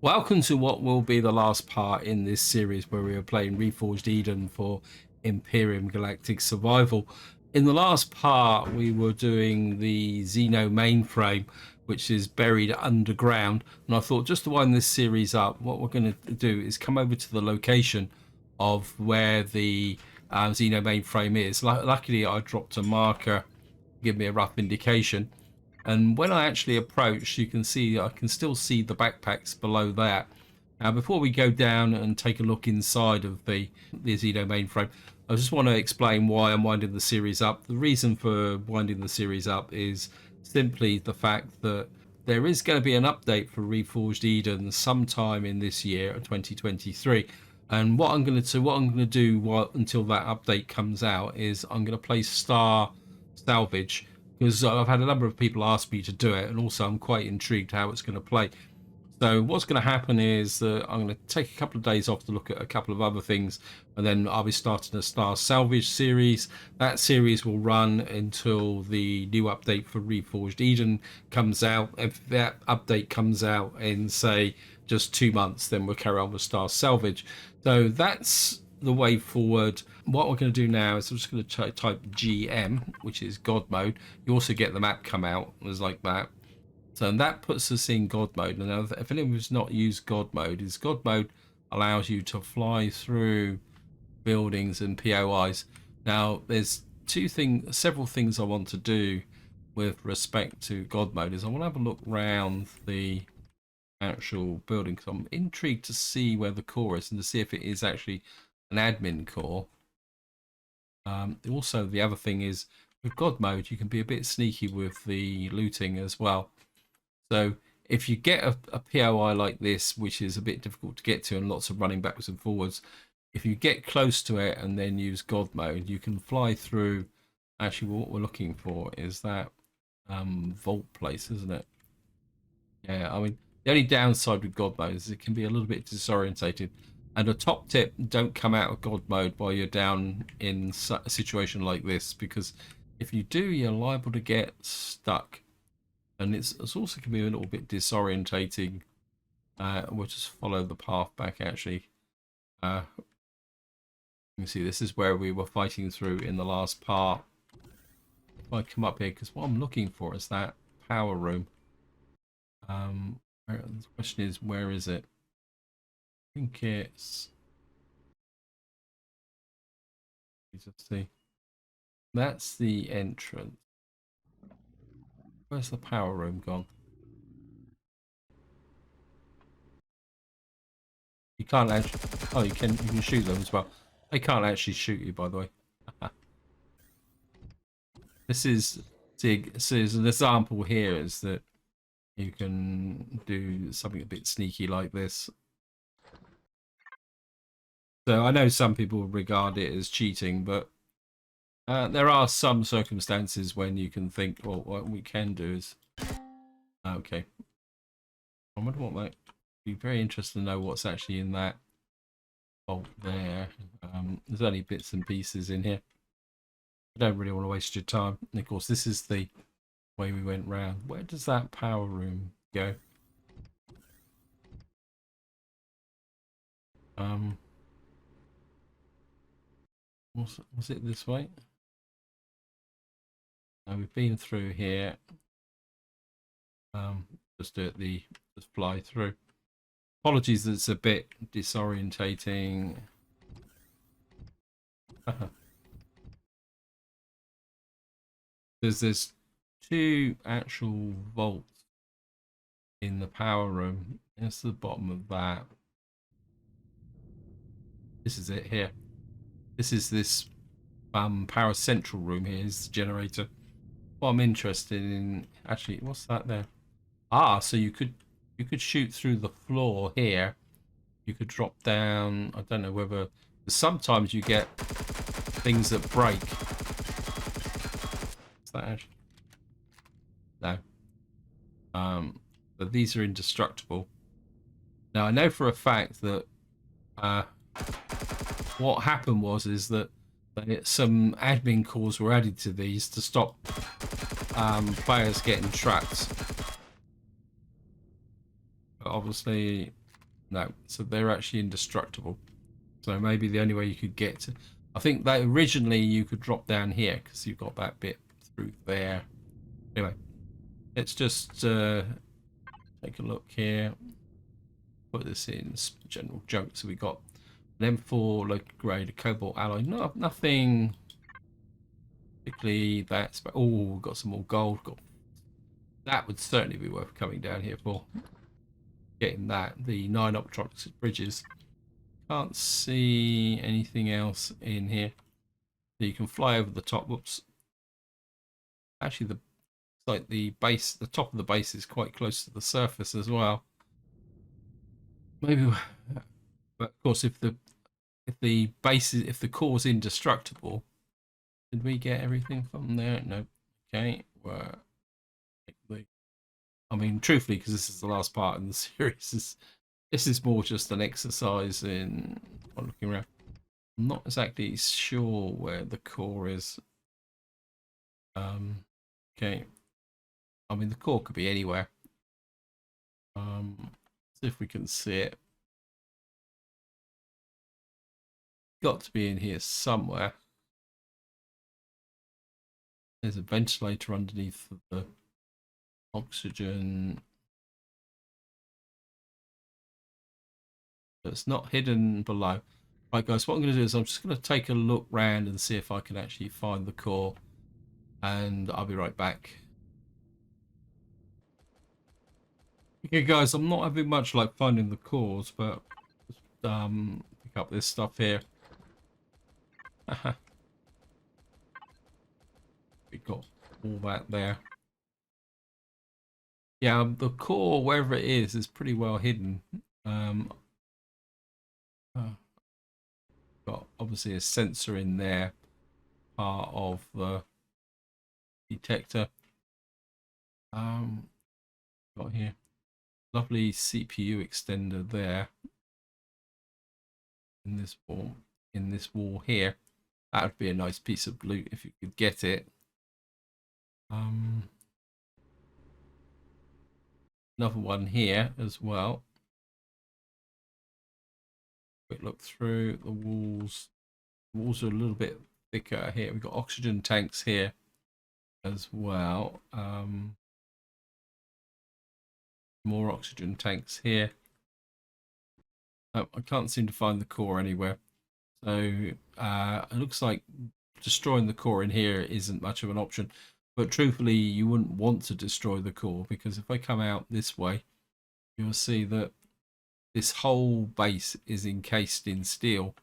Welcome to what will be the last part in this series where we are playing Reforged Eden for Empyrion Galactic Survival. In the last part we were doing the Xenu mainframe, which is buried underground, and I thought just to wind this series up, what we're going to do is come over to the location of where the Xenu mainframe is. Luckily I dropped a marker to give me a rough indication. And when I actually approach, you can see I can still see the backpacks below that. Now, before we go down and take a look inside of the Xenu mainframe, I just want to explain why I'm winding the series up. The reason for winding the series up is simply the fact that there is going to be an update for Reforged Eden sometime in this year, 2023. And what I'm going to do until that update comes out is I'm going to play Star Salvage, because I've had a number of people ask me to do it, and also I'm quite intrigued how it's going to play. So what's going to happen is that I'm going to take a couple of days off to look at a couple of other things, and then I'll be starting a Star Salvage series. That series will run until the new update for Reforged Eden comes out. If that update comes out in, say, just 2 months, then we'll carry on with Star Salvage. So that's the way forward. What we're going to do now is I'm just going to type GM, which is God mode. You also get the map come out as like that. So that puts us in God mode. And now if anyone's not used God mode, God mode allows you to fly through buildings and POIs. Now there's several things I want to do with respect to God mode. Is I want to have a look around the actual building, because I'm intrigued to see where the core is and to see if it is actually an admin core. Also, the other thing is with God mode, you can be a bit sneaky with the looting as well. So if you get a POI like this, which is a bit difficult to get to and lots of running backwards and forwards, if you get close to it and then use God mode, you can fly through. Actually, what we're looking for is that vault place, isn't it? Yeah, I mean, the only downside with God mode is it can be a little bit disorientated. And a top tip, don't come out of God mode while you're down in a situation like this, because if you do, you're liable to get stuck. And it's also can be a little bit disorientating. We'll just follow the path back, actually. You can see this is where we were fighting through in the last part. If I come up here, because what I'm looking for is that power room. The question is, where is it? I think it's, let me just see. That's the entrance. Where's the power room gone? You can't actually. Oh, you can shoot them as well. They can't actually shoot you, by the way. This is an example here, is that you can do something a bit sneaky like this. So I know some people regard it as cheating, but there are some circumstances when you can think, well, what we can do is... Okay. I wonder what that... Be very interested to know what's actually in that vault there. There's only bits and pieces in here. I don't really want to waste your time. And of course, this is the way we went round. Where does that power room go? Was it this way? Now we've been through here. Just fly through. Apologies that it's a bit disorientating. There's two actual vaults in the power room. That's the bottom of that. This is it here. This is this power central room here, is the generator. What I'm interested in, actually, what's that there? Ah, so you could shoot through the floor here. You could drop down. I don't know whether sometimes you get things that break. Is that actually? No. But these are indestructible. Now I know for a fact that what happened is that some admin cores were added to these to stop players getting trapped. But obviously No, so they're actually indestructible. So maybe the only way you could get to, I think that originally you could drop down here because you've got that bit through there. Anyway, let's just take a look here. Put this in general junk. So we got an M4 low grade, a cobalt alloy. No, nothing particularly that's. Oh, we've got some more gold. That would certainly be worth coming down here for. Getting that. The 9 optronics bridges. Can't see anything else in here. So you can fly over the top. Whoops. Actually, the base, the top of the base is quite close to the surface as well. Maybe, but of course, if the base is, if the core is indestructible, did we get everything from there? No. Okay. Well, I mean, truthfully, because this is the last part in the series, this is more just an exercise in looking around. I'm not exactly sure where the core is. Okay. I mean, the core could be anywhere. See if we can see it. Got to be in here somewhere. There's a ventilator underneath the oxygen. It's not hidden below. Right, guys, what I'm going to do is I'm just going to take a look round and see if I can actually find the core. And I'll be right back. Okay, guys, I'm not having much luck finding the cores, but just pick up this stuff here. We got all that there. Yeah, the core, wherever it is pretty well hidden. Got obviously a sensor in there, part of the detector. Got here, lovely CPU extender there in this wall here. That would be a nice piece of loot if you could get it. Another one here as well. Quick look through the walls. The walls are a little bit thicker here. We've got oxygen tanks here as well. More oxygen tanks here. Oh, I can't seem to find the core anywhere. So it looks like destroying the core in here isn't much of an option. But truthfully, you wouldn't want to destroy the core, because if I come out this way, you'll see that this whole base is encased in steel.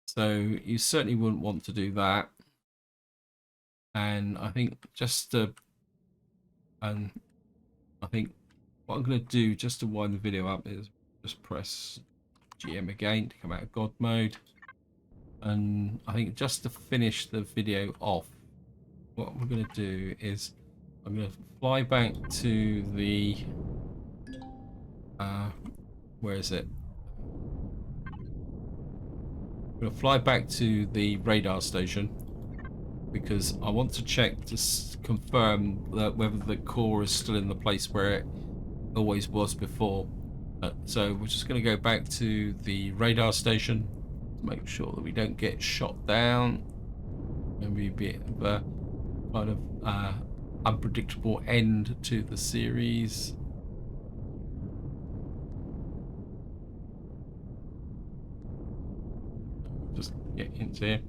So you certainly wouldn't want to do that. And I think I think what I'm going to do just to wind the video up is just press GM again to come out of God mode. And I think just to finish the video off, what we're going to do is I'm going to fly back to the where is it? I'm going to fly back to the radar station, because I want to check to confirm that whether the core is still in the place where it always was before. So we're just going to go back to the radar station to make sure that we don't get shot down. Maybe a bit of a kind of unpredictable end to the series. Just get into here.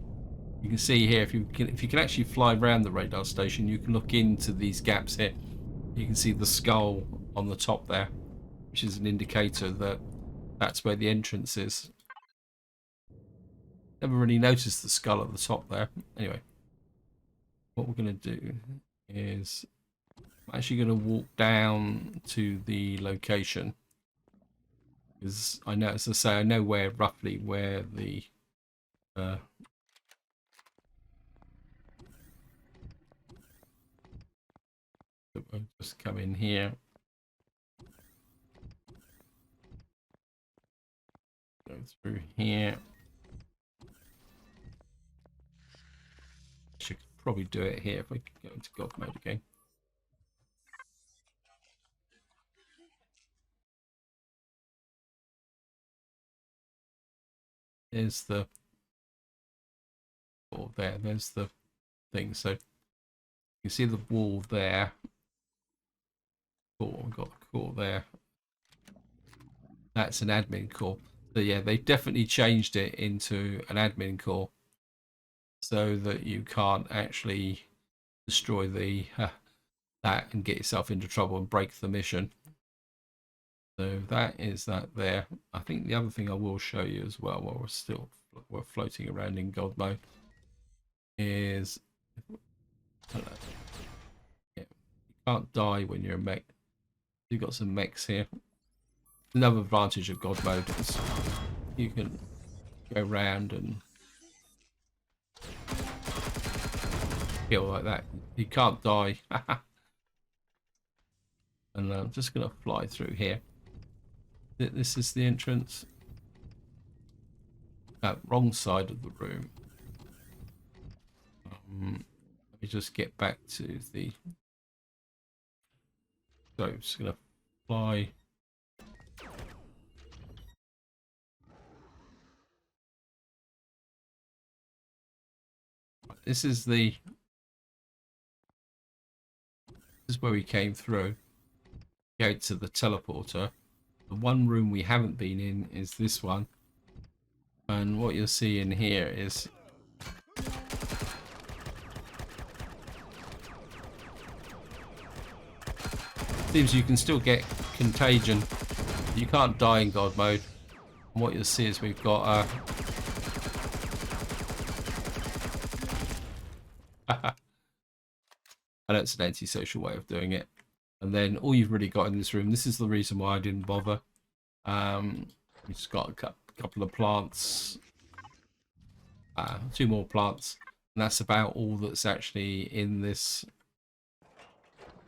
You can see here, if you can actually fly around the radar station, you can look into these gaps here. You can see the skull on the top there, which is an indicator that that's where the entrance is. Never really noticed the skull at the top there. Anyway, what we're going to do is I'm actually going to walk down to the location, because I know, as I say, I know roughly where the we'll just come in here, go through here. Should probably do it here if I go into God mode again. there's the there. There's the thing. So you see the wall there. Cool. We've got a core there. That's an admin core. So yeah, they've definitely changed it into an admin core so that you can't actually destroy the that and get yourself into trouble and break the mission. So that is that there. I think the other thing I will show you as well while we're floating around in God mode is yeah, you can't die when you're a mech. You've got some mechs here. Another advantage of God mode is you can go around and kill like that. You can't die. And I'm just going to fly through here. This is the entrance. Wrong side of the room. Let me just get back to the... So I'm just going to fly... This is where we came through. Go to the teleporter. The one room we haven't been in is this one. And what you'll see in here is seems you can still get contagion. You can't die in God mode. And what you'll see is we've got and that's an antisocial way of doing it. And then all you've really got in this room, this is the reason why I didn't bother. We've just got a couple of plants, 2 more plants, and that's about all that's actually in this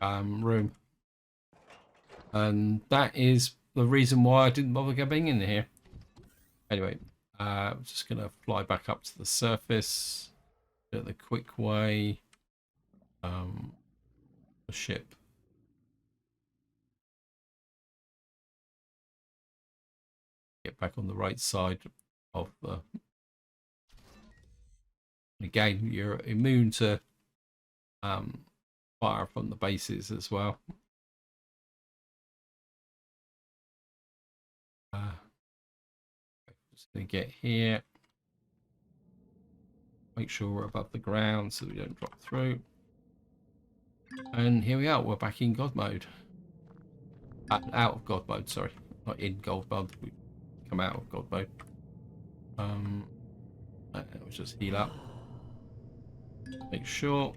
room. And that is the reason why I didn't bother getting in here. Anyway, I'm just going to fly back up to the surface, do it the quick way. The ship. Get back on the right side of the... Again, you're immune to fire from the bases as well. Just gonna get here. Make sure we're above the ground so we don't drop through. And here we are. We're back in God mode. Out of God mode. Sorry, not in God mode. We come out of God mode. Let's just heal up. Make sure.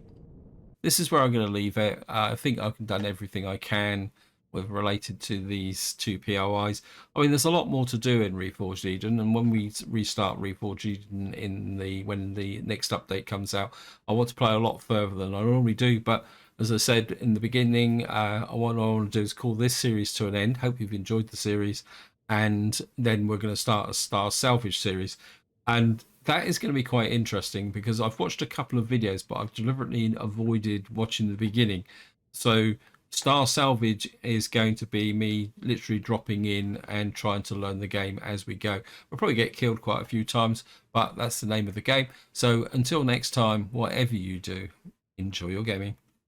This is where I'm going to leave it. I think I've done everything I can with related to these 2 POIs. I mean, there's a lot more to do in Reforged Eden, and when we restart Reforged Eden when the next update comes out, I want to play a lot further than I normally do. But as I said in the beginning, what I want to do is call this series to an end. Hope you've enjoyed the series, and then we're going to start a Star Salvage series, and that is going to be quite interesting because I've watched a couple of videos, but I've deliberately avoided watching the beginning. So Star Salvage is going to be me literally dropping in and trying to learn the game as we go. We'll probably get killed quite a few times, but that's the name of the game. So until next time, whatever you do, enjoy your gaming.